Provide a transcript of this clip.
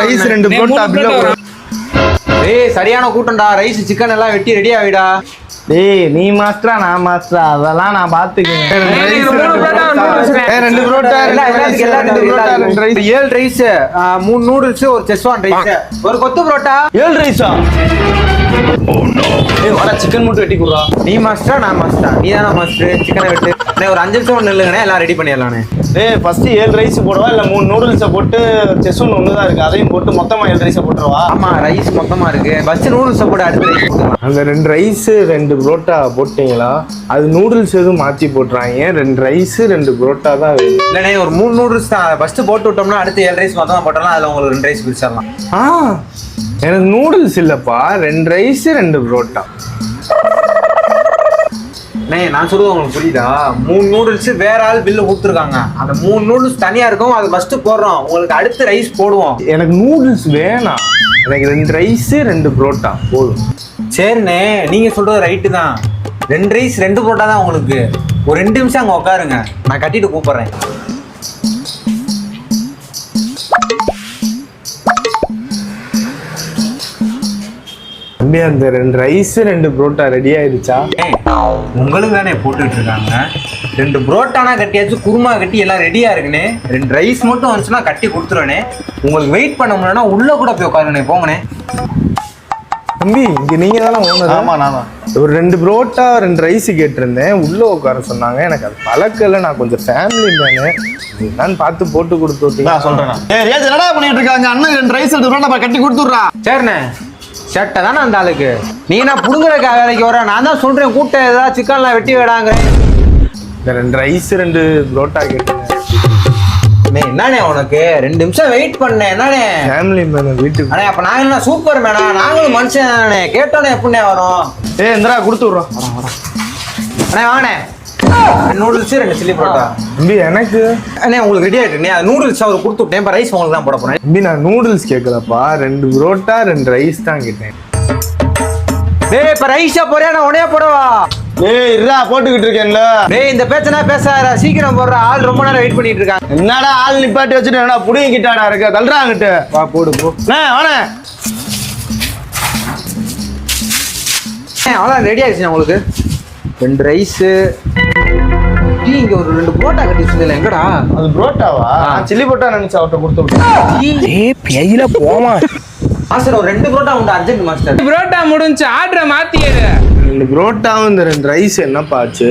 Rice 2 parotta பில்ல. டேய் சரியான கூட்டம்டா. ரைஸ் சிக்கன் எல்லாம் வெட்டி ரெடி ஆயிடா. டேய் நீ மாஸ்டரா நான் மாஸ்டரா அதெல்லாம் நான் பாத்துக்கிறேன். 2 புரோட்டா 7 ரைஸ் 3 நூடுல்ஸ் ஒரு செஸ்வான் ரைஸ் ஒரு கொத்து புரோட்டா 7 ரைஸா? ஏய் வர சிக்கன் மட்டும் வெட்டி குடுறா. நீ மாஸ்டரா நான் மாஸ்டரா? நீ தானே மாஸ்டர். சிக்கனை வெட்டு. ஒரு 5 நிமிஷம் நில்லுங்கண்ணே எல்லாம் ரெடி பண்ணிடலானே. டேய் ஃபர்ஸ்ட் 7 ரைஸ் போடுவா இல்ல 3 நூடுல்ஸை போட்டு செஸ்ஸும் ஒன்று தான் இருக்கு அதையும் போட்டு மொத்தமா 7 ரைஸை போட்டுருவா? ஆமா ரைஸ் மொத்தமா இருக்கு. ஃபர்ஸ்ட் நூடுல்ஸை போட்டு அடுத்து ரைஸ் போட்டுக்கலாம். அந்த 2 ரைஸ் 2 புரோட்டா போட்டீங்களா? அது நூடுல்ஸ் எதுவும் மாற்றி போட்டுறாங்க. 2 ரைஸ் 2 புரோட்டா தான் வேணும். இல்லைண்ணே ஒரு 3 நூடுல்ஸ் தான். ஃபர்ஸ்ட் போட்டு விட்டோம்னா அடுத்து 7 ரைஸ் மொத்தமா போட்டோம்னா அதில் உங்களுக்கு 2 ரைஸ் பிடிச்சிடலாம். எனக்கு நூடுல்ஸ் இல்லப்பா 2 ரைஸ் 2 புரோட்டா. நான் சொல்றது உங்களுக்கு புரியுதா? 3 நூடுல்ஸ் வேற ஆள் பில்லு கொடுத்துருக்காங்க. அந்த 3 நூடுல்ஸ் தனியா இருக்கும். அது ஃபர்ஸ்ட் போடுறோம். உங்களுக்கு அடுத்து ரைஸ் போடுவோம். எனக்கு நூடுல்ஸ் வேணாம். எனக்கு 2 ரைஸ் 2 புரோட்டா போதும். சரிண்ணே நீங்க சொல்றது ரைட்டு தான். 2 ரைஸ் 2 புரோட்டா தான் உங்களுக்கு. ஒரு 2 நிமிஷம் அங்க உட்காருங்க. நான் கட்டிட்டு கூப்பிடுறேன். தம்பி அந்த 2 ரைஸ் 2 புரோட்டா ரெடி ஆயிடுச்சா? உங்களுக்கு தானே போட்டுட்டு இருக்காங்க. 2 புரோட்டானா கட்டியாச்சு. குருமா கட்டி எல்லாம் ரெடியா இருக்குண்ணே. 2 ரைஸ் மட்டும் வந்துச்சுன்னா கட்டி கொடுத்துருவேனே. உங்களுக்கு வெயிட் பண்ண முடியலன்னா உள்ள கூட போய் உட்காருண்ணே. போங்கண்ணே. தம்பி இங்க நீங்க தானே ஓனர்? ஆமா நானா. ஒரு 2 புரோட்டா 2 ரைஸ் கேட்டிருந்தேன். உள்ள உட்கார சொன்னாங்க. எனக்கு அது பழக்கல. நான் கொஞ்சம் ஃபேமிலி தானே நான் பார்த்து போட்டு கொடுத்து நான் சொல்றேன். ஏய் என்னடா பண்ணிட்டு இருக்காங்க? அண்ணன் 2 ரைஸ் 2 புரோட்டா கட்டி கொடுத்துடுறா. சரிண்ணே சட்டை தானே அந்த ஆளுக்கு. நீ நான் புடுங்குற வேலைக்கு வர. நான் தான் சொல்றேன் கூட்ட ஏதாவது சிக்கன்லாம் வெட்டி விடாங்கிறேன். இந்த 2 ரைஸ் 2 புரோட்டா கேட்டேன். என்னண்ணே உனக்கு 2 நிமிஷம் வெயிட் பண்ணேன். என்னண்ணே ஃபேமிலி மேன வீட்டுக்கு. அண்ணே அப்ப நாங்க என்ன சூப்பர் மேனா? நாங்களும் மனுஷன் தானே. கேட்டோன்னே எப்படிண்ணே வரும்? ஏய் இந்தரா கொடுத்து விடுறோம். அண்ணே வாங்கண்ணே. Noodles 2 chilli parotta. தம்பி எனக்கு அண்ணே உங்களுக்கு ரெடி ஆயிட்டு. நூடுல்ஸ் அவர் கொடுத்து விட்டேன். இப்போ ரைஸ் உங்களுக்கு தான் போட போறேன். தம்பி நான் நூடுல்ஸ் கேட்கலப்பா 2 புரோட்டா 2 ரைஸ் தான் கேட்டேன். டேய் இப்ப ரைஸா போறியா நான் உடனே போடவா? ஏய் இருடா போட்டுக்கிட்டு இருக்கேன்ல. டேய் இந்த பேச்சனா பேசாத. சீக்கிரம் போடுற. ஆள் ரொம்ப நேரம் வெயிட் பண்ணிட்டு இருக்காங்க. என்னடா ஆள் நிப்பாட்டி வச்சுட்டு என்னடா புடிங்கிட்டாடா இருக்க? தள்ளுறாங்கிட்டு வா போடு போ. வாணே அவ்வளோ ரெடி ஆயிடுச்சு உங்களுக்கு. 2 ரைஸ் இங்க ஒரு 2 புரோட்டா கட்டி வச்சிருந்தீங்க. எங்கடா அது புரோட்டாவா? சில்லி புரோட்டா நினைச்சு அவட்ட கொடுத்து விட்டேன். ஏய் பேயில போமா. மாஸ்டர் ஒரு 2 புரோட்டா உண்டு அர்ஜென்ட் மாஸ்டர். புரோட்டா முடிஞ்சு ஆர்டரை மாத்தியது. 2 புரோட்டாவும் இந்த 2 ரைஸ் என்னப்பா ஆச்சு?